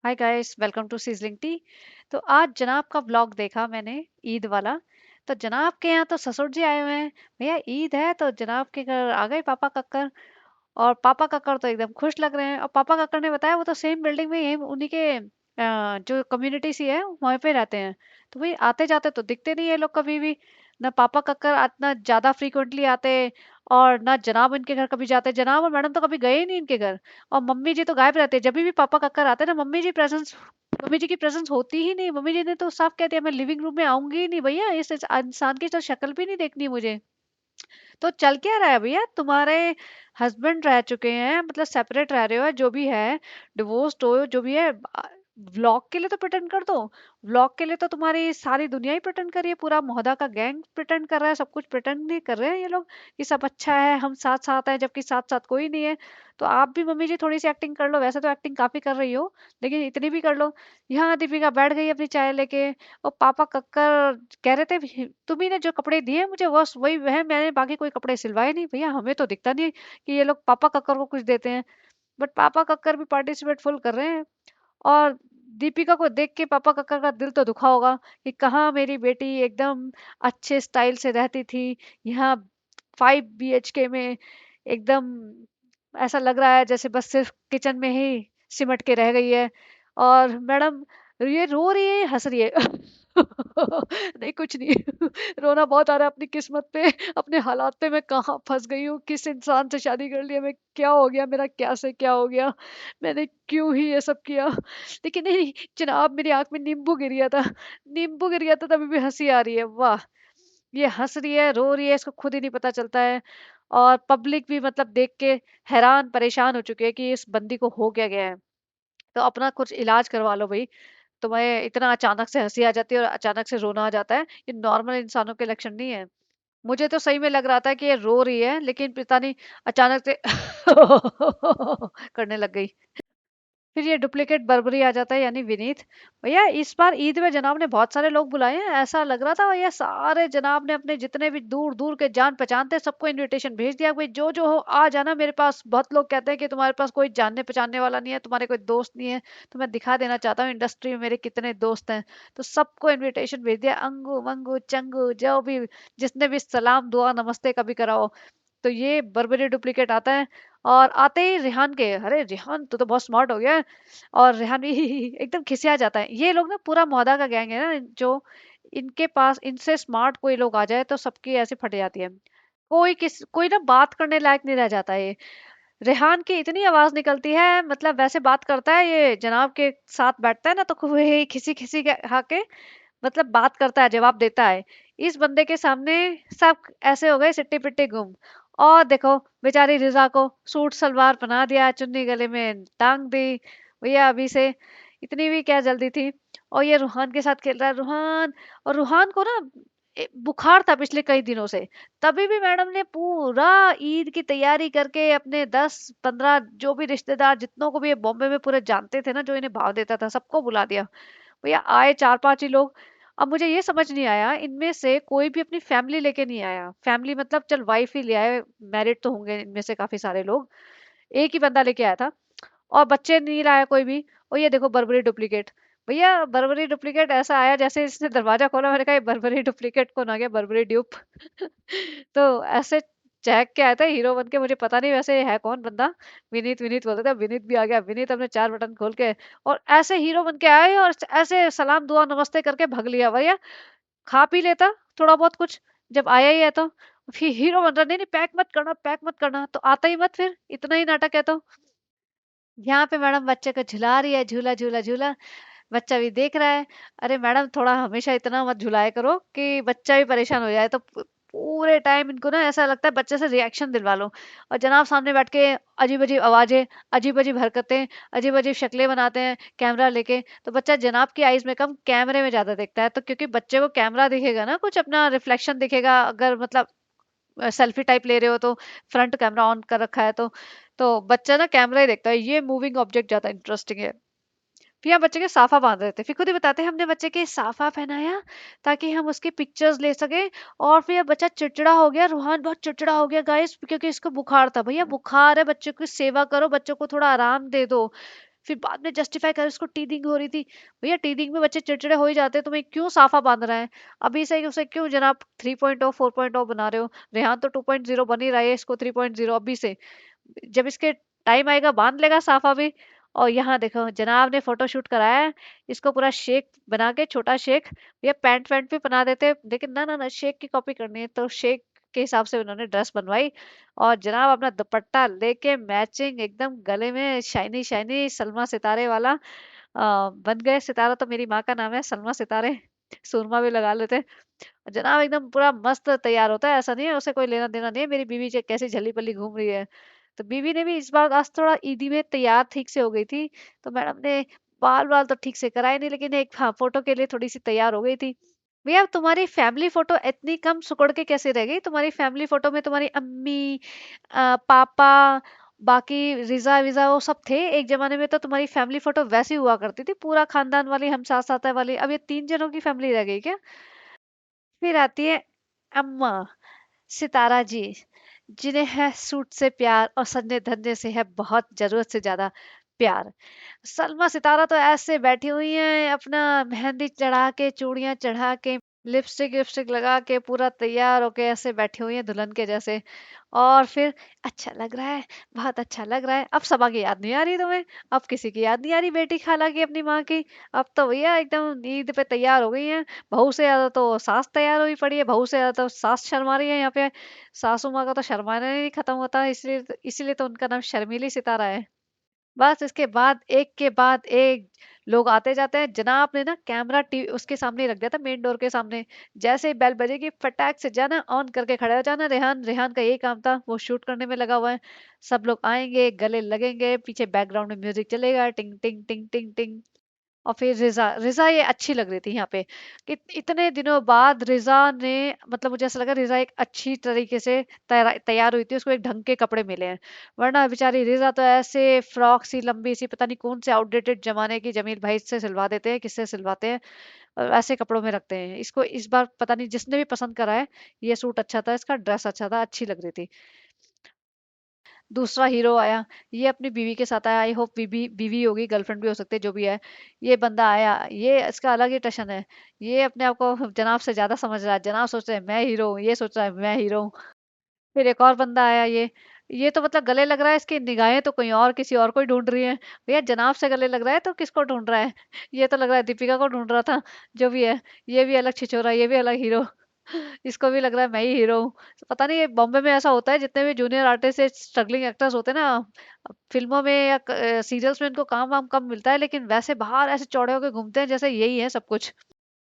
Hi guys, welcome to sizzling tea. तो आज जनाब का व्लॉग देखा मैंने, ईद वाला। तो जनाब के यहाँ तो ससुर जी आए हुए हैं। भैया ईद है तो जनाब के घर आ गए पापा कक्कर। और पापा कक्कर तो एकदम खुश लग रहे हैं। और पापा कक्कर ने बताया वो तो सेम बिल्डिंग में यही उन्हीं के जो कम्युनिटी सी है वहीं पे रहते हैं। तो भाई आते जाते तो दिखते नहीं है लोग कभी भी। ना पापा कक्कर इतना ज्यादा फ्रीक्वेंटली आते, और ना जनाब इनके घर कभी जाते। जनाब और मैडम तो कभी गए ही नहीं इनके घर। और मम्मी जी तो गायब रहते हैं। जब भी पापा कक्कर आते हैं ना, मम्मी जी की प्रेजेंस होती ही नहीं। मम्मी जी ने तो साफ कह दिया मैं लिविंग रूम में आऊंगी ही नहीं भैया, इस इंसान की तो शक्ल भी नहीं देखनी मुझे। तो चल क्या रहा है भैया, तुम्हारे हस्बैंड रह चुके हैं, मतलब सेपरेट रह रहे हो, जो भी है, डिवोर्स हो जो भी है। व्लॉग के लिए तो प्रिटेंड कर दो। व्लॉग के लिए तो तुम्हारी सारी दुनिया ही प्रिटेंड कर रही है, पूरा मोहदा का गैंग प्रिटेंड कर रहा है, सब कुछ प्रिटेंड नहीं कर रहे हैं ये लोग कि सब अच्छा है, हम साथ साथ हैं, जबकि साथ साथ कोई नहीं है। तो आप भी मम्मी जी थोड़ी सी एक्टिंग कर लो। वैसे तो एक्टिंग काफी कर रही हो, लेकिन इतनी भी कर लो। यहाँ दीपिका बैठ गई अपनी चाय लेके, और पापा कक्कर कह रहे थे तुम्ही ने जो कपड़े दिए मुझे बस वही वह, मैंने बाकी कोई कपड़े सिलवाए नहीं। भैया हमें तो दिखता नहीं कि ये लोग पापा कक्कर को कुछ देते हैं। बट पापा कक्कर भी पार्टिसिपेट फुल कर रहे हैं। और दीपिका को देख के पापा कक्कर का दिल तो दुखा होगा कि कहाँ मेरी बेटी एकदम अच्छे स्टाइल से रहती थी, यहाँ 5 BHK में एकदम ऐसा लग रहा है जैसे बस सिर्फ किचन में ही सिमट के रह गई है। और मैडम ये रो रही है हंस रही है नहीं कुछ नहीं रोना बहुत आ रहा है अपनी किस्मत पे, अपने हालात पे। मैं कहाँ फंस गई हूँ, किस इंसान से शादी कर लिया मैं, क्या हो गया मेरा, क्या से क्या हो गया, मैंने क्यों ही ये सब किया। लेकिन नहीं जनाब, मेरी आंख में नींबू गिर गया था, नींबू गिर गया था, तभी भी हंसी आ रही है। वाह, ये हंस रही है रो रही है इसको खुद ही नहीं पता चलता है। और पब्लिक भी मतलब देख के हैरान परेशान हो चुकी है कि इस बंदी को हो क्या गया है। तो अपना कुछ इलाज करवा लो भाई। तुम्हें इतना अचानक से हंसी आ जाती है और अचानक से रोना आ जाता है, ये नॉर्मल इंसानों के लक्षण नहीं है। मुझे तो सही में लग रहा था कि ये रो रही है, लेकिन पता नहीं अचानक से करने लग गई। फिर ये डुप्लीकेट बर्बरी आ जाता है, यानी विनीत। भैया इस बार ईद में जनाब ने बहुत सारे लोग बुलाए हैं। ऐसा लग रहा था भैया सारे जनाब ने अपने जितने भी दूर दूर के जान पहचान थे सबको इनविटेशन भेज दिया, भाई जो जो हो आ जाना मेरे पास। बहुत लोग कहते हैं कि तुम्हारे पास कोई जानने पहचानने वाला नहीं है, तुम्हारे कोई दोस्त नहीं है। तो मैं दिखा देना चाहता हूँ इंडस्ट्री में मेरे कितने दोस्त हैं। तो सबको इन्विटेशन भेज दिया, अंगू मंगू चंगू जो भी, जिसने भी सलाम दुआ नमस्ते कभी कराओ। तो ये बर्बरी डुप्लीकेट आता है। और आते ही रेहान के, अरे रेहान तो बहुत स्मार्ट हो गया है। और रेहान भी एकदम खिसिया जाता है। ये लोग ना पूरा मौदा का गैंग है ना, जो इनके पास इनसे स्मार्ट कोई लोग आ जाए तो सबकी ऐसे फट जाती है। कोई ना बात करने लायक नहीं रह जाता है ये। रेहान की इतनी आवाज निकलती है, मतलब वैसे बात करता है ये, जनाब के साथ बैठता है ना तो खूब ही खिसी खिसी के हाके मतलब बात करता है, जवाब देता है। इस बंदे के सामने सब ऐसे हो गए सिट्टी पिट्टी गुम। और देखो बेचारी रिजा को सूट सलवार पहना दिया, चुन्नी गले में टांग दी। भैया अभी से इतनी भी क्या जल्दी थी। और ये रूहान के साथ खेल रहा है, रूहान। और रूहान को ना बुखार था पिछले कई दिनों से। तभी भी मैडम ने पूरा ईद की तैयारी करके अपने 10-15 जो भी रिश्तेदार जितनों को भी ये बॉम्बे में पूरे जानते थे ना, जो इन्हें भाव देता था, सबको बुला दिया। भैया आए 4-5 ही लोग। अब मुझे ये समझ नहीं आया इनमें से कोई भी अपनी फैमिली लेके नहीं आया। फैमिली मतलब चल वाइफ ही ले आए, मैरिड तो होंगे इनमें से काफी सारे लोग। एक ही बंदा लेके आया था। और बच्चे नहीं लाया कोई भी। और ये देखो बर्बरी डुप्लीकेट। भैया बर्बरी डुप्लीकेट ऐसा आया जैसे इसने दरवाजा खोला, मैंने कहा ये बर्बरी डुप्लीकेट कौन आ गया, बर्बरी ड्यूप तो ऐसे चहक के आया था हीरो बन के, मुझे पता नहीं वैसे ये है कौन बंदा। विनीत विनीत बोलते थे, विनीत भी आ गया। विनीत अपने 4 बटन खोल के और ऐसे हीरो बन के आए और ऐसे सलाम दुआ नमस्ते करके भग लिया। भैया खा पी लेता थोड़ा बहुत कुछ, जब आया ही है तो। फिर हीरो बन रहा, नहीं नहीं पैक मत करना, पैक मत करना, तो आता ही मत, फिर इतना ही नाटक है तो। यहाँ पे मैडम बच्चे को झुला रही है, झूला झूला झूला। बच्चा भी देख रहा है। अरे मैडम थोड़ा हमेशा इतना मत झुलाया करो कि बच्चा भी परेशान हो जाए। तो पूरे टाइम इनको ना ऐसा लगता है बच्चे से रिएक्शन दिलवा लो। और जनाब सामने बैठ के अजीब अजीब आवाजें, अजीब अजीब हरकतें, अजीब अजीब शक्लें बनाते हैं कैमरा लेके। तो बच्चा जनाब की आईज में कम कैमरे में ज्यादा देखता है, तो क्योंकि बच्चे को कैमरा दिखेगा ना, कुछ अपना रिफ्लेक्शन दिखेगा, अगर मतलब सेल्फी टाइप ले रहे हो तो फ्रंट कैमरा ऑन कर रखा है तो बच्चा ना कैमरा ही देखता है। ये मूविंग ऑब्जेक्ट ज्यादा इंटरेस्टिंग है। फिर यहाँ बच्चे के साफा बांध रहे थे, फिर खुद ही बताते हैं हमने बच्चे के साफा पहनाया ताकि हम उसके पिक्चर्स ले सके। और फिर बच्चा चिड़चिड़ा हो गया, रूहान बहुत चिड़चिड़ा हो गया गाइस, क्योंकि इसको बुखार था। भैया बुखार है, बच्चे की सेवा करो, बच्चों को थोड़ा आराम दे दो। फिर बाद में जस्टिफाई कर उसको टीदिंग हो रही थी। भैया टीदिंग में बच्चे चिड़चिड़े हो ही जाते हैं, तुम्हें क्यों साफा बांध रहा है? अभी से उसे क्यों जनाब 3.0 4.0 बना रहे हो? रेहान तो 2.0 बन ही रहा है, इसको 3.0 अभी से। जब इसके टाइम आएगा बांध लेगा साफा भी। और यहाँ देखो जनाब ने फोटोशूट कराया है, इसको पूरा शेक बना के, छोटा शेक। ये पैंट वैंट भी बना देते, लेकिन ना ना ना, शेक की कॉपी करनी है तो शेक के हिसाब से उन्होंने ड्रेस बनवाई। और जनाब अपना दुपट्टा लेके मैचिंग एकदम, गले में शाइनी शाइनी सलमा सितारे वाला बन गए। सितारा तो मेरी माँ का नाम है, सलमा सितारे सुरमा भी लगा लेते। जनाब एकदम पूरा मस्त तैयार होता है, ऐसा नहीं है उसे कोई लेना देना नहीं है मेरी बीवी कैसी झली पली घूम रही है। तो बीवी ने भी इस बार आज थोड़ा ईदी में तैयार ठीक से हो गई थी। तो मैडम ने बाल बाल तो ठीक से कराए नहीं, लेकिन एक हाँ फोटो के लिए थोड़ी सी तैयार हो गई थी। भैया तुम्हारी फैमिली फोटो इतनी कम सिकुड़ के कैसे रह गई? तुम्हारी फैमिली फोटो में तुम्हारी अम्मी, पापा, बाकी रिजा विजा वो सब थे एक जमाने में। तो तुम्हारी फैमिली फोटो वैसी हुआ करती थी, पूरा खानदान वाली, हम साथ साथ है वाली। अब ये 3 जनों की फैमिली रह गई क्या? फिर आती है अम्मा सितारा जी, जिन्हें है सूट से प्यार और सजने धजने से है बहुत जरूरत से ज्यादा प्यार। सलमा सितारा तो ऐसे बैठी हुई हैं, अपना मेहंदी चढ़ा के, चूड़ियां चढ़ा के, लिपस्टिक लिपस्टिक लगा के, पूरा तैयार होके ऐसे बैठी हुई हैं दुल्हन के जैसे। और फिर अच्छा लग रहा है, बहुत अच्छा लग रहा है। अब सबा की याद नहीं आ रही तुम्हें? अब किसी की याद नहीं आ रही बेटी खाला की, अपनी माँ की? अब तो भैया एकदम ईद पे तैयार हो गई हैं। बहू से ज्यादा तो सास तैयार हुई पड़ी है, बहू से ज्यादा तो सास शर्मा रही है यहाँ पे। सासू माँ का तो शर्माना नहीं खत्म होता, इसलिए तो उनका नाम शर्मीली सितारा है। बस इसके बाद एक के बाद एक लोग आते जाते हैं। जनाब ने ना कैमरा टी उसके सामने ही रख दिया था, मेन डोर के सामने। जैसे ही बेल बजेगी फटाक से जाना, ऑन करके खड़े हो जाना। रेहान रेहान का यही काम था, वो शूट करने में लगा हुआ है। सब लोग आएंगे, गले लगेंगे, पीछे बैकग्राउंड में म्यूजिक चलेगा, टिंग टिंग टिंग टिंग टिंग। और फिर रिजा रिजा ये अच्छी लग रही थी यहाँ पे कि इतने दिनों बाद रिजा ने, मतलब मुझे ऐसा लगा रिजा एक अच्छी तरीके से तैयार हुई थी, उसको एक ढंग के कपड़े मिले हैं। वरना बेचारी रिजा तो ऐसे फ्रॉक सी लंबी सी, पता नहीं कौन से आउटडेटेड जमाने की, जमील भाई से सिलवा देते हैं, किससे सिलवाते हैं, और ऐसे कपड़ों में रखते हैं इसको। इस बार पता नहीं जिसने भी पसंद करा है, ये सूट अच्छा था, इसका ड्रेस अच्छा था, अच्छी लग रही थी। दूसरा हीरो आया, ये अपनी बीवी के साथ आया। आई होप बीवी बीवी होगी, गर्लफ्रेंड भी हो सकती है, जो भी है। ये बंदा आया, ये इसका अलग ही टशन है। ये अपने आप को जनाब से ज्यादा समझ रहा है, जनाब सोच रहे हैं मैं हीरो हूँ, ये सोच रहा है मैं हीरो हूँ। फिर एक और बंदा आया, ये तो मतलब गले लग रहा है, इसकी निगाहें तो कहीं और, किसी और को ही ढूंढ रही है। भैया जनाब से गले लग रहा है तो किसको ढूंढ रहा है? ये तो लग रहा है दीपिका को ढूंढ रहा था। जो भी है, ये भी अलग छिछोरा, ये भी अलग हीरो। इसको भी लग रहा है मैं ही हीरो हूँ। पता नहीं ये बॉम्बे में ऐसा होता है, जितने भी जूनियर आर्टिस्ट या स्ट्रगलिंग एक्टर्स होते हैं ना, फिल्मों में या सीरियल्स में इनको काम वाम कम मिलता है, लेकिन वैसे बाहर ऐसे चौड़े होके घूमते हैं जैसे यही है सब कुछ।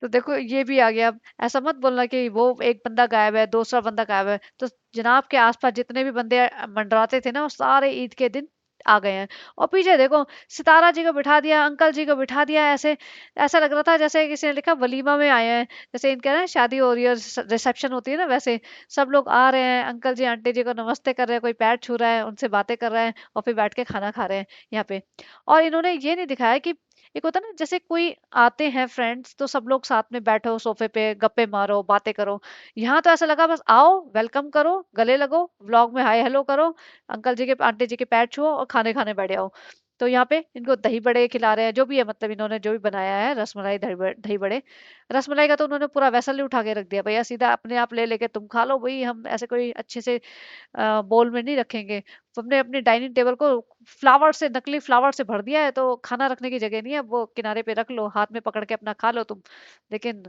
तो देखो ये भी आ गया। अब ऐसा मत बोलना कि वो एक बंदा गायब है, दूसरा बंदा गायब है। तो जनाब के आसपास जितने भी बंदे मंडराते थे ना, वो सारे ईद के दिन आ गए हैं। और पीछे देखो, सितारा जी को बिठा दिया, अंकल जी को बिठा दिया, ऐसे ऐसा लग रहा था जैसे किसी ने लिखा वलीमा में आए हैं। जैसे इनके ना शादी हो रही है, रिसेप्शन होती है ना, वैसे सब लोग आ रहे हैं, अंकल जी आंटी जी को नमस्ते कर रहे हैं, कोई पैर छू रहा है, उनसे बातें कर रहे हैं, और फिर बैठ के खाना खा रहे हैं यहाँ पे। और इन्होंने ये नहीं दिखाया कि एक होता है ना, जैसे कोई आते हैं फ्रेंड्स तो सब लोग साथ में बैठो सोफे पे, गप्पे मारो, बातें करो। यहाँ तो ऐसा लगा बस आओ, वेलकम करो, गले लगो, व्लॉग में हाय हेलो करो, अंकल जी के आंटी जी के पैर छुओ और खाने खाने बैठ जाओ। तो यहाँ पे इनको दही बड़े खिला रहे हैं, जो भी है, मतलब इन्होंने जो भी बनाया है, रसमलाई दही बड़े। रसमलाई का तो उन्होंने पूरा वैसल ही उठा के रख दिया, भैया सीधा अपने आप ले लेके तुम खा लो भाई, हम ऐसे कोई अच्छे से बोल में नहीं रखेंगे। हमने अपने डाइनिंग टेबल को फ्लावर से, नकली फ्लावर से भर दिया है, तो खाना रखने की जगह नहीं है, वो किनारे पे रख लो, हाथ में पकड़ के अपना खा लो तुम। लेकिन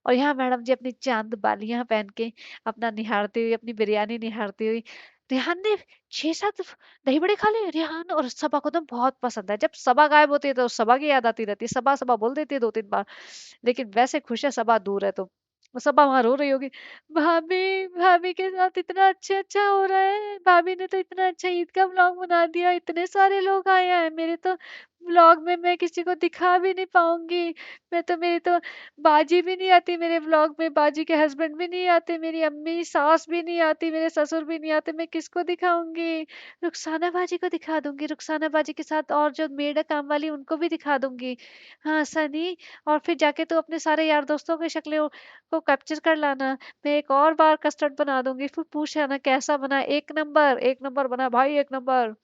और यहाँ मैडम जी अपनी चांद बालियां पहन के अपना निहारती हुई, अपनी बिरयानी निहारती हुई। रेहान ने 6 7 दही बड़े खा ले। रेहान और सबा को तो बहुत पसंद है, जब सबा गायब होती है तो सबा की याद आती रहती है, सबा सबा बोल देती है 2 3 बार। लेकिन वैसे खुश है सबा, दूर है तो। सबा वहां रो रही होगी, भाभी भाभी के साथ इतना अच्छा अच्छा हो रहा है, भाभी ने तो इतना अच्छा ईद का व्लॉग बना दिया, इतने सारे लोग आए हैं, मेरे तो व्लॉग में मैं किसी को दिखा भी नहीं पाऊंगी। मैं तो, मेरी तो बाजी भी नहीं आती मेरे व्लॉग में, बाजी के हस्बैंड भी नहीं आते, मेरी अम्मी सास भी नहीं आती, मेरे ससुर भी नहीं आते, मैं किसको दिखाऊंगी? रुखसाना बाजी को दिखा दूंगी, रुखसाना बाजी के साथ और जो मेड है काम वाली, उनको भी दिखा दूंगी। हाँ सनी, और फिर जाके तो अपने सारे यार दोस्तों की शक्लें को कैप्चर कर लाना। मैं एक और बार कस्टर्ड बना दूंगी, फिर पूछ लेना कैसा बना, एक नंबर, एक नंबर बना भाई, एक नंबर।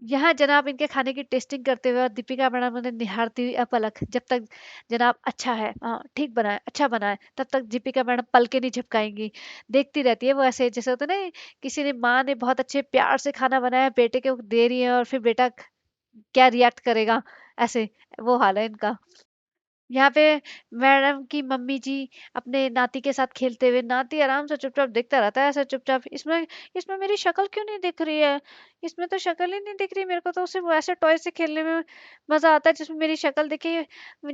यहाँ जनाब इनके खाने की टेस्टिंग करते हुए और दीपिका मैडम उन्हें निहारती हुई अपलक, जब तक जनाब अच्छा है, हाँ ठीक बना है, अच्छा बना है, तब तक दीपिका मैडम पलके नहीं झपकाएंगी। देखती रहती है वो, ऐसे जैसे होता है ना, किसी ने माँ ने बहुत अच्छे प्यार से खाना बनाया, बेटे को दे रही है और फिर बेटा क्या रिएक्ट करेगा, ऐसे वो हाल है इनका। यहाँ पे मैडम की मम्मी जी अपने नाती के साथ खेलते हुए, नाती आराम से चुपचाप देखता रहता है ऐसे चुपचाप। इसमें इसमें मेरी शक्ल क्यों नहीं दिख रही है, इसमें तो शक्ल ही नहीं दिख रही मेरे को, तो सिर्फ वैसे टॉय से खेलने में मजा आता है जिसमें मेरी शक्ल दिखे।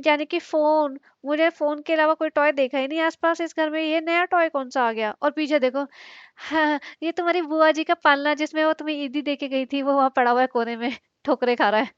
यानी कि फोन, मुझे फोन के अलावा कोई टॉय देखा ही नहीं आसपास इस घर में, ये नया टॉय कौन सा आ गया। और पीछे देखो, हाँ ये तुम्हारी बुआ जी का पालना जिसमें वो तुम्हें ईदी दे के गई थी, वो वहां पड़ा हुआ है कोने में ठोकरे खा रहा है।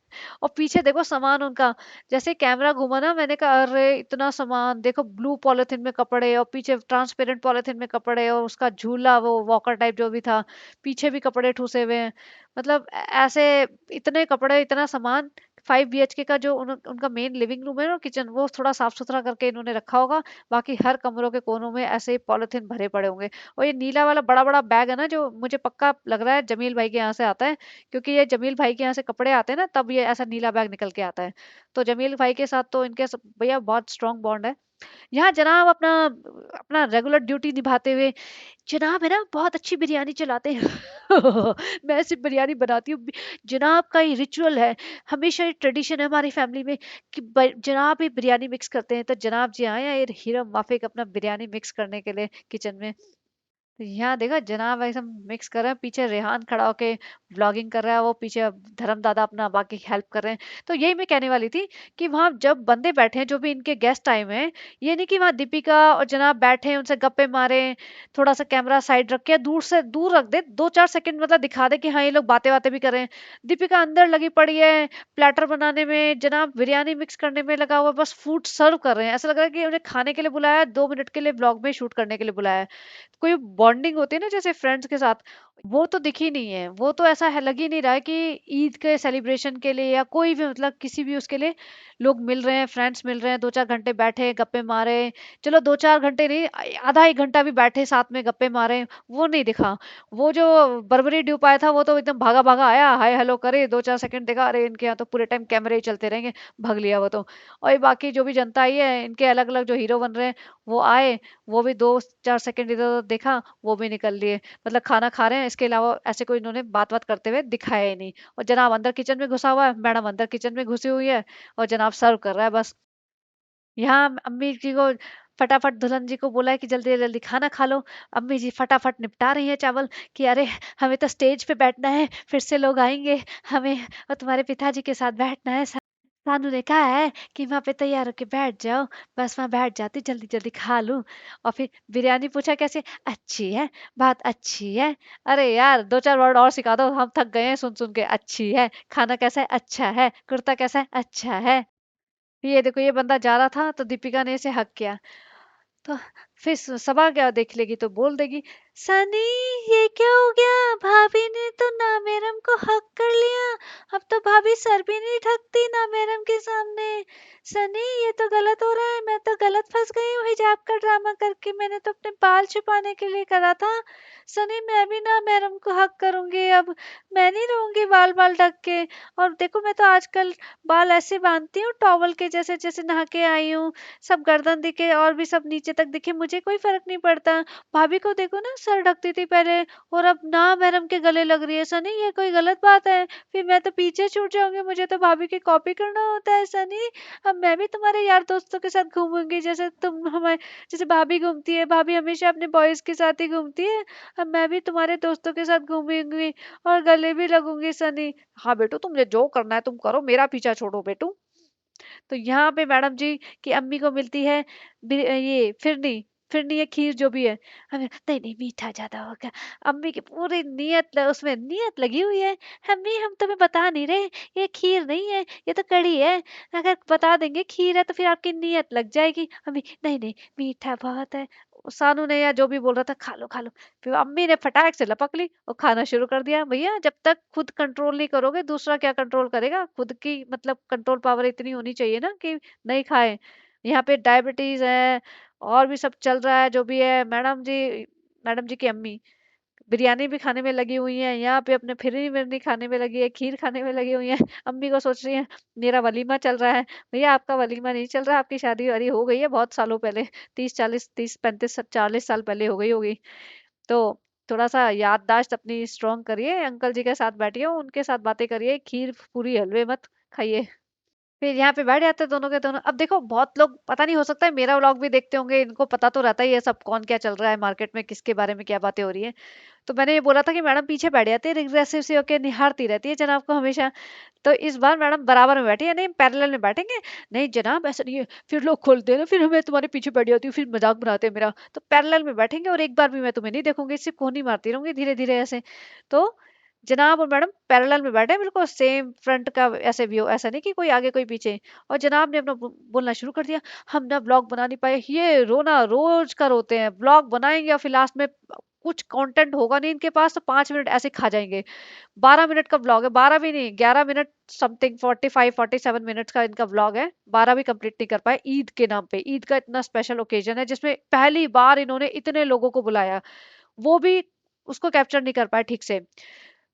और पीछे देखो सामान उनका, जैसे कैमरा घुमा ना, मैंने कहा अरे इतना सामान देखो, ब्लू पॉलिथीन में कपड़े और पीछे ट्रांसपेरेंट पॉलिथीन में कपड़े और उसका झूला वो वॉकर टाइप जो भी था, पीछे भी कपड़े ठूसे हुए हैं। मतलब ऐसे इतने कपड़े इतना सामान। 5 BHK का जो उनका मेन लिविंग रूम है ना, किचन, वो थोड़ा साफ सुथरा करके इन्होंने रखा होगा। बाकी हर कमरों के कोनों में ऐसे ही पॉलिथीन भरे पड़े होंगे। और ये नीला वाला बड़ा बड़ा बैग है ना, जो मुझे पक्का लग रहा है जमील भाई के यहाँ से आता है, क्योंकि ये जमील भाई के यहाँ से कपड़े आते हैं ना, तब ये ऐसा नीला बैग निकल के आता है। तो जमील भाई के साथ तो इनके भैया बहुत स्ट्रांग बॉन्ड है। यहाँ जनाब अपना अपना रेगुलर ड्यूटी निभाते हुए, जनाब है ना बहुत अच्छी बिरयानी चलाते हैं। मैं सिर्फ बिरयानी बनाती हूँ, जनाब का ये रिचुअल है, हमेशा ये ट्रेडिशन है हमारी फैमिली में कि जनाब ये बिरयानी मिक्स करते हैं। तो जनाब जी आए हैं ये हीरो माफिक अपना बिरयानी मिक्स करने के लिए किचन में। तो यहाँ देखो जनाब एकदम मिक्स कर रहे हैं, पीछे रेहान खड़ा होके व्लॉगिंग कर रहा है, वो पीछे धर्म दादा अपना बाकी हेल्प कर रहे हैं। तो यही मैं कहने वाली थी कि वहां जब बंदे बैठे हैं जो भी इनके गेस्ट टाइम है, ये नहीं कि वहां दीपिका और जनाब बैठे हैं उनसे गप्पे मारे, थोड़ा सा कैमरा साइड रख के दूर से दूर रख दे, 2-4 सेकंड मतलब दिखा दे कि हाँ ये लोग बातें बातें भी कर रहे हैं। दीपिका अंदर लगी पड़ी है प्लेटर बनाने में, जनाब बिरयानी मिक्स करने में लगा हुआ है, बस फूड सर्व कर रहे हैं। ऐसा लग रहा है कि उन्हें खाने के लिए बुलाया, 2 मिनट के लिए ब्लॉग में शूट करने के लिए बुलाया है। कोई बॉन्डिंग होती है ना जैसे फ्रेंड्स के साथ, वो तो दिख ही नहीं है। वो तो ऐसा है, लग ही नहीं रहा है कि ईद के सेलिब्रेशन के लिए या कोई भी मतलब किसी भी उसके लिए लोग मिल रहे हैं, फ्रेंड्स मिल रहे हैं, 2-4 घंटे बैठे गप्पे मारे। चलो 2-4 घंटे नहीं, आधा 1 घंटा भी बैठे साथ में गप्पे मारे, वो नहीं दिखा। वो जो बर्बरी ड्यूब आया था वो तो एकदम भागा भागा आया, हाय हेलो करे, 2-4 सेकंड देखा, अरे इनके यहाँ तो पूरे टाइम कैमरे ही चलते रहेंगे, भाग लिया वो तो। और ये बाकी जो भी जनता आई है, इनके अलग अलग जो हीरो बन रहे हैं वो आए, वो भी 2-4 सेकंड इधर उधर देखा, वो भी निकल लिए। मतलब खाना खा रहे हैं, इसके अलावा ऐसे कोई इन्होंने बात बात करते हुए दिखाया ही नहीं। और जनाब अंदर किचन में घुसा हुआ है, मैडम अंदर किचन में घुसी हुई है, और जनाब सर्व कर रहा है बस। यहाँ अम्मी जी को फटाफट दुल्हन जी को बोला है कि जल्दी जल्दी खाना खा लो। अम्मी जी फटाफट निपटा रही है चावल कि अरे हमें तो स्टेज पे बैठना है, फिर से लोग आएंगे, हमें और तुम्हारे पिताजी के साथ बैठना है। सानू ने कहा है कि वहां पे तैयार होके बैठ जाओ, बस वहां बैठ जाती जल्दी जल्दी खा लूं। और फिर बिरयानी पूछा कैसे, अच्छी है, बात अच्छी है। अरे यार 2-4 वर्ड और सिखा दो, हम थक गए हैं सुन सुन के। अच्छी है, खाना कैसा है, अच्छा है, कुर्ता कैसा है, अच्छा है। ये देखो ये बंदा जा रहा था तो दीपिका ने इसे हक किया, तो फिर सबा क्या देख लेगी तो बोल देगी, सनी ये क्या हो गया, भाभी ने तो ना मैडम को हक कर लिया, अब तो भाभी सर भी नहीं ढकती ना मैडम के सामने। सनी ये तो गलत हो रहा है, मैं तो गलत फंस गई हूँ हिजाब का ड्रामा करके, मैंने तो अपने बाल छुपाने के लिए करा था। सनी मैं भी ना मैडम को हक करूंगी अब, मैं नहीं रहूंगी बाल बाल ढक के। और देखो मैं तो आजकल बाल ऐसे बांधती हूँ टॉवल के जैसे, जैसे नहा के आई हूँ, सब गर्दन दिखे और भी सब नीचे तक दिखे, मुझे कोई फर्क नहीं पड़ता। भाभी को देखो ना सर ढकती थी पहले, और अब ना मैडम के गले लग रही है। सनी ये कोई गलत बात है, फिर मैं तो पीछे छूट जाऊंगी, मुझे तो भाभी की कॉपी करना होता है। सनी अब मैं भी तुम्हारे यार दोस्तों के साथ घूमूंगी, जैसे तुम हमारे, जैसे भाभी घूमती है, भाभी हमेशा अपने बॉयज के साथ ही घूमती है, अब मैं भी तुम्हारे दोस्तों के साथ घूमूंगी और गले भी लगूंगी। सनी हाँ बेटू, तुमने जो करना है तुम करो, मेरा पीछा छोड़ो बेटू। तो यहाँ पे मैडम जी की अम्मी को मिलती है ये फिरनी, फिरनी या खीर जो भी है। हमें नहीं नहीं मीठा ज्यादा होगा, अम्मी की पूरी उसमें नियत लगी हुई है। अम्मी हम तुम्हें बता नहीं रहे, ये खीर नहीं है, ये तो कढ़ी है, अगर बता देंगे खीर है तो फिर आपकी नियत लग जाएगी। अम्मी नहीं नहीं मीठा बहुत है। सानू ने या जो भी बोल रहा था खा लो खा लो, फिर अम्मी ने फटाक से लपक ली और खाना शुरू कर दिया। भैया जब तक खुद कंट्रोल नहीं करोगे दूसरा क्या कंट्रोल करेगा, खुद की मतलब कंट्रोल पावर इतनी होनी चाहिए ना कि नहीं खाए। यहाँ पे डायबिटीज है और भी सब चल रहा है जो भी है। मैडम जी की अम्मी बिरयानी भी खाने में लगी हुई हैं, यहाँ पे अपने फिरनी विरनी खाने में लगी है, खीर खाने में लगी हुई हैं। अम्मी को सोच रही है मेरा वलीमा चल रहा है। भैया आपका वलीमा नहीं चल रहा, आपकी शादी वादी हो गई है बहुत सालों पहले, 30 40 30 35 40 साल पहले हो गई होगी। तो थोड़ा सा याददाश्त अपनी स्ट्रांग करिए, अंकल जी के साथ बैठिए, उनके साथ बातें करिए, खीर पूरी हलवे मत खाइए। फिर यहाँ पे बैठ जाते हैं दोनों के दोनों। अब देखो बहुत लोग, पता नहीं, हो सकता है मेरा व्लॉग भी देखते होंगे, इनको पता तो रहता ही है सब कौन क्या चल रहा है मार्केट में, किसके बारे में क्या बातें हो रही है। तो मैंने ये बोला था कि मैडम पीछे बैठ जाती है, रिग्रेसिव सी होके निहारती रहती है जनाब को हमेशा। तो इस बार मैडम बराबर में बैठी है, नहीं पैरेलल में बैठेंगे। नहीं जनाब ऐसा नहीं है, फिर लोग खोलते हैं ना, फिर हमें तुम्हारे पीछे बैठ जाती हूँ, फिर मजाक बनाते हैं मेरा। तो पैरेलल में बैठेंगे और एक बार भी मैं तुम्हें नहीं देखूंगी, सिर्फ कोहनी मारती रहूंगी धीरे धीरे ऐसे। तो जनाब और मैडम पैरेलल में बैठे हैं, बिल्कुल सेम फ्रंट का ऐसे व्यू, ऐसा नहीं कि कोई आगे कोई पीछे। और जनाब ने अपना बोलना शुरू कर दिया, हम ना ब्लॉग बना नहीं पाए, ये रोना रोज का रोते हैं, ब्लॉग बनाएंगे और फिर लास्ट में कुछ कंटेंट होगा नहीं इनके पास, तो 5 मिनट ऐसे खा जाएंगे। 12 मिनट का ब्लॉग है, 12 भी नहीं, 11 मिनट समथिंग, 47 मिनट्स का इनका ब्लॉग है, 12 भी कंप्लीट नहीं कर पाए। ईद के नाम पे, ईद का इतना स्पेशल ओकेजन है जिसमें पहली बार इन्होंने इतने लोगों को बुलाया, वो भी उसको कैप्चर नहीं कर पाए ठीक से।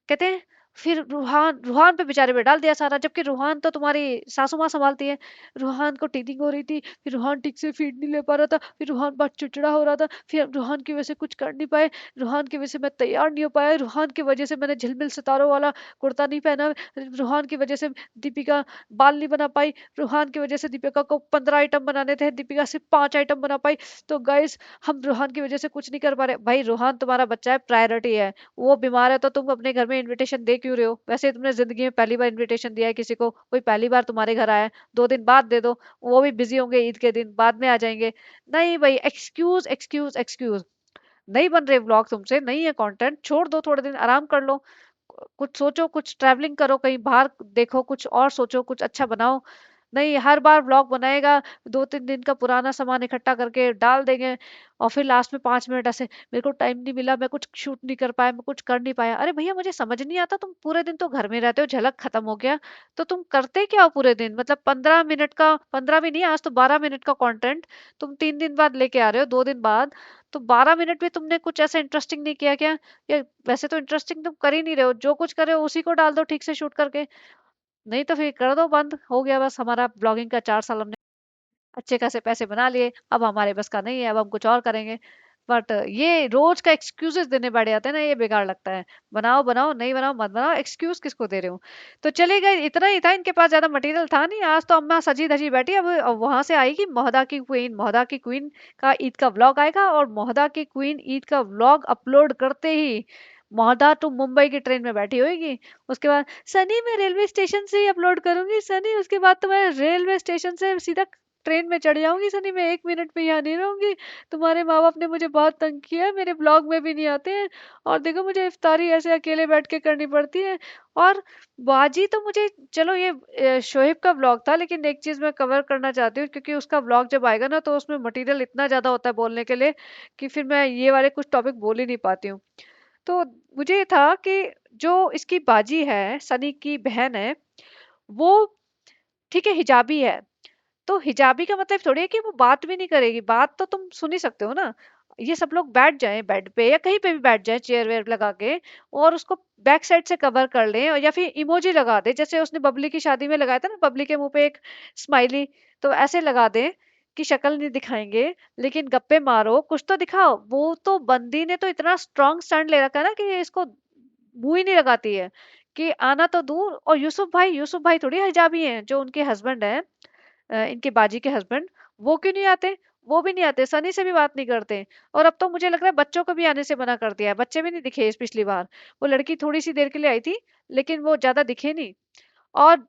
कहते हैं फिर रूहान रूहान पे बेचारे पे डाल दिया सारा, जबकि रूहान तो तुम्हारी सासू माँ संभालती है। रूहान को टीथिंग हो रही थी, फिर रूहान ठीक से फीड नहीं ले पा रहा था, फिर रूहान बहुत चिड़चिड़ा हो रहा था, फिर रूहान की वजह से कुछ कर नहीं पाए, रूहान की वजह से मैं तैयार नहीं हो पाया, रूहान की वजह से मैंने झिलमिल सितारों वाला कुर्ता नहीं पहना, रूहान की वजह से दीपिका बाल नहीं बना पाई, रूहान की वजह से दीपिका को 15 आइटम बनाने थे, दीपिका सिर्फ 5 आइटम बना पाई। तो गाइस हम रूहान की वजह से कुछ नहीं कर पा रहे। भाई रूहान तुम्हारा बच्चा है, प्रायोरिटी है, वो बीमार है तो तुम अपने घर में इनविटेशन दे क्यों रहे हो? वैसे ही तुमने जिंदगी में पहली बार इनविटेशन दिया है किसी को, कोई पहली बार तुम्हारे घर आया है, 2 दिन बाद दे दो, वो भी बिजी होंगे ईद के दिन, बाद में आ जाएंगे। नहीं भाई, एक्सक्यूज एक्सक्यूज एक्सक्यूज। नहीं बन रहे व्लॉग तुमसे, नहीं है कंटेंट, छोड़ दो, थोड़े दिन आराम कर लो, कुछ सोचो, कुछ ट्रैवलिंग करो, कहीं बाहर देखो, कुछ और सोचो, कुछ अच्छा बनाओ। नहीं, हर बार व्लॉग बनाएगा, 2 3 दिन का पुराना सामान इकट्ठा करके डाल देंगे, और फिर लास्ट में 5 मिनट ऐसे, मेरे को टाइम नहीं मिला, मैं कुछ शूट नहीं कर पाया, मैं कुछ कर नहीं पाया। अरे भैया मुझे समझ नहीं आता, तुम पूरे दिन तो घर में रहते हो, झलक खत्म हो गया, तो तुम करते क्या हो पूरे दिन? मतलब 15 मिनट का, 15 भी नहीं, आज तो 12 मिनट का कंटेंट तुम 3 दिन बाद लेके आ रहे हो, 2 दिन बाद। तो 12 मिनट में तुमने कुछ ऐसा इंटरेस्टिंग नहीं किया क्या? या वैसे तो इंटरेस्टिंग तुम कर ही नहीं रहे हो, जो कुछ कर रहे हो उसी को डाल दो ठीक से शूट करके। नहीं तो फिर कर दो बंद, हो गया बस, हमारा ब्लॉगिंग का 4 साल हमने अच्छे खासे पैसे बना लिए, अब हमारे बस का नहीं है, अब हम कुछ और करेंगे। बट ये रोज का एक्सक्यूजेस देने बैठ जाते हैं ना, ये बेकार लगता है। बनाओ बनाओ, नहीं बनाओ मत बनाओ, एक्सक्यूज किसको दे रहे हो? तो चले गए, इतना ही था इनके पास, ज्यादा मटेरियल था नहीं। आज तो अम्मा सजी धजी बैठी, अब वहां से आएगी मोहदा की क्वीन, मोहदा की क्वीन का ईद का व्लॉग आएगा, और मोहदा की क्वीन ईद का व्लॉग अपलोड करते ही मोहदा टू मुंबई की ट्रेन में बैठी होगी। उसके बाद सनी मैं रेलवे स्टेशन से ही अपलोड करूंगी सनी, उसके बाद तो मैं रेलवे स्टेशन से सीधा ट्रेन में चढ़ जाऊंगी सनी, मैं 1 मिनट में यहाँ नहीं रहूंगी। तुम्हारे माँ बाप ने मुझे बहुत तंग किया है, मेरे ब्लॉग में भी नहीं आते हैं, और देखो मुझे इफ्तारी ऐसे अकेले बैठ के करनी पड़ती है। और बाजी तो मुझे, चलो ये शोहेब का ब्लॉग था, लेकिन एक चीज मैं कवर करना चाहती हूँ, क्योंकि उसका ब्लॉग जब आएगा ना तो उसमें मटेरियल इतना ज्यादा होता है बोलने के लिए, कि फिर मैं ये वाले कुछ टॉपिक बोल ही नहीं पाती हूँ। तो मुझे ये था कि जो इसकी बाजी है, सनी की बहन है, वो ठीक है हिजाबी है, तो हिजाबी का मतलब थोड़ी है कि वो बात भी नहीं करेगी, बात तो तुम सुन ही सकते हो ना। ये सब लोग बैठ जाएं बेड पे या कहीं पे भी बैठ जाएं चेयर वेयर लगा के, और उसको बैक साइड से कवर कर लें, और या फिर इमोजी लगा दे, जैसे उसने बबली की शादी में लगाया था ना, बबली के मुंह पे एक स्माइली, तो ऐसे लगा दे कि शक्ल नहीं दिखाएंगे, लेकिन गप्पे मारो, कुछ तो दिखाओ। वो तो बंदी ने तो इतना स्ट्रांग स्टैंड ले रखा है ना कि ये इसको मुंह ही नहीं लगाती है, कि आना तो दूर। और यूसुफ भाई थोड़ी हिजाबी हैं, जो उनके हस्बैंड हैं, इनके बाजी के हस्बैंड, वो क्यों नहीं आते? वो भी नहीं आते, सनी से भी बात नहीं करते। और अब तो मुझे लग रहा है बच्चों को भी आने से मना कर दिया है, बच्चे भी नहीं दिखे इस पिछली बार। वो लड़की थोड़ी सी देर के लिए आई थी, लेकिन वो ज्यादा दिखे नहीं। और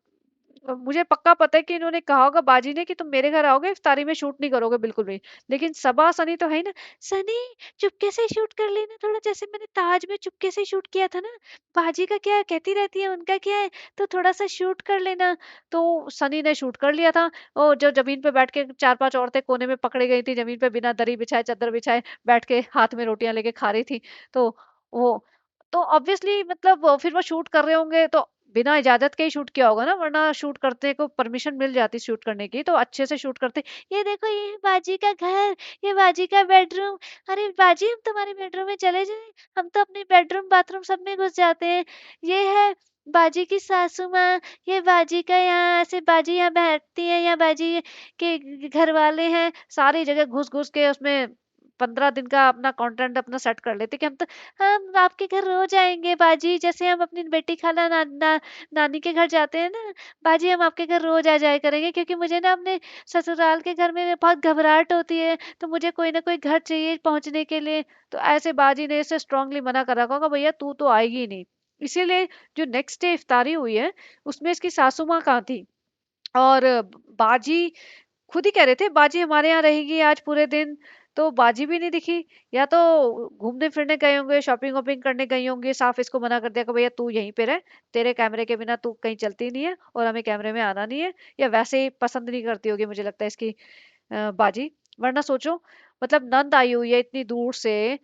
मुझे पक्का पता है कि इन्होंने कहा होगा बाजी ने कि तुम मेरे घर आओगे इफ्तारी में शूट नहीं करोगे बिल्कुल भी। लेकिन सबा सनी तो है ही ना, सनी चुपके से शूट कर लेना थोड़ा, जैसे मैंने ताज में चुपके से शूट किया था ना, बाजी का क्या है, कहती रहती है उनका क्या है, तो थोड़ा सा शूट कर लेना। तो सनी ने शूट कर लिया था, और जो जमीन पे बैठ के 4 5 औरतें कोने में पकड़ी गई थी, जमीन पे बिना दरी बिछाए चादर बिछाए बैठ के हाथ में रोटियां लेके खा रही थी। तो वो, तो ऑब्वियसली मतलब फिर वो शूट कर रहे होंगे, तो बिना इजाजत के ही शूट किया होगा ना, वरना शूट करते को परमिशन मिल जाती शूट करने की तो अच्छे से शूट करते। ये देखो ये है बाजी का घर, ये बाजी का बेडरूम। अरे बाजी हम तुम्हारे बेडरूम में चले जाएं, हम तो अपने बेडरूम बाथरूम सब में घुस जाते हैं। ये है बाजी की सासू माँ, ये बाजी का यहाँ ऐसे बाजी यहाँ बैठती है, यहाँ बाजी के घर वाले हैं, सारी जगह घुस घुस के उसमें 15 दिन का अपना कंटेंट अपना सेट कर लेते कि हम आपके घर रोज आएंगे बाजी, जैसे हम अपनी बेटी खाला नानी के घर जाते हैं ना, बाजी हम आपके घर रोज आ जाया करेंगे, क्योंकि मुझे ना अपने ससुराल के घर में बहुत घबराहट होती है, तो मुझे कोई ना कोई घर चाहिए पहुंचने के लिए। तो ऐसे बाजी ने इसे स्ट्रांगली मना कर रखा होगा, भैया तू तो आएगी ही नहीं। इसीलिए जो नेक्स्ट डे इफ्तारी हुई है उसमें इसकी सासू माँ कहाँ थी, और बाजी खुद ही कह रहे थे बाजी हमारे यहाँ रहेगी आज पूरे दिन, तो बाजी भी नहीं दिखी। या तो घूमने फिरने गए होंगे, शॉपिंग वॉपिंग करने गई होंगी, साफ इसको मना कर दिया कि भैया तू यहीं पे रह, तेरे कैमरे के बिना तू कहीं चलती नहीं है और हमें कैमरे में आना नहीं है। या वैसे ही पसंद नहीं करती होगी मुझे लगता है इसकी बाजी। वरना सोचो, मतलब नंद आई हुई है इतनी दूर से,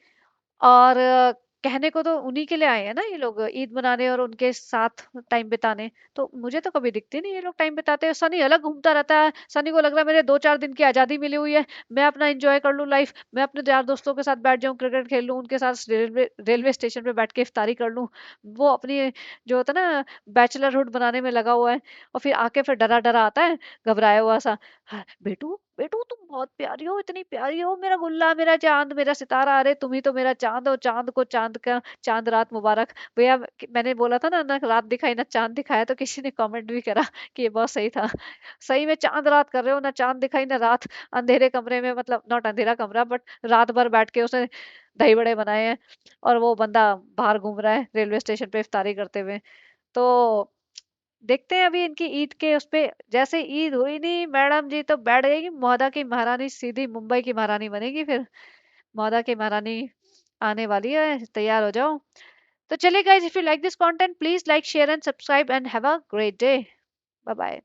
और कहने को तो उन्हीं के लिए आए हैं ना ये लोग, ईद मनाने और उनके साथ टाइम बिताने। तो मुझे तो कभी दिखती नहीं ये लोग टाइम बिताते हैं। सनी अलग घूमता रहता है, सनी को लग रहा है मेरे 2-4 दिन की आज़ादी मिली हुई है, मैं अपना एंजॉय कर लूँ लाइफ, मैं अपने यार दोस्तों के साथ बैठ जाऊँ, क्रिकेट खेल लूँ उनके साथ, रेलवे रेलवे स्टेशन पे बैठ के इफ्तारी कर लूँ। वो अपनी जो होता है ना बैचलरहुड बनाने में लगा हुआ है, और फिर आके फिर डरा डरा आता है, घबराया हुआ सा। हाँ, बेटू बेटू तुम बहुत प्यारी हो, इतनी प्यारी हो, मेरा गुल्ला, मेरा चांद, मेरा सितारा, अरे तुम ही तो मेरा चांद हो, चांद को चांद का चांद रात मुबारक। भैया मैंने बोला था ना, ना रात दिखाई ना चांद दिखाया, तो किसी ने कमेंट भी करा कि ये बहुत सही था। सही में चांद रात कर रहे हो, ना चांद दिखाई ना रात, अंधेरे कमरे में, मतलब नॉट अंधेरा कमरा बट रात भर बैठ के उसने दही बड़े बनाए हैं, और वो बंदा बाहर घूम रहा है रेलवे स्टेशन पे इफ्तारी करते हुए। तो देखते हैं अभी इनकी ईद के उस पे। जैसे ईद हुई नहीं मैडम जी तो बैठ जाएगी मौदा की महारानी, सीधी मुंबई की महारानी बनेगी फिर। मौदा की महारानी आने वाली है, तैयार हो जाओ। तो चलिए guys, if you like this content please like share and subscribe and have a great day. Bye bye.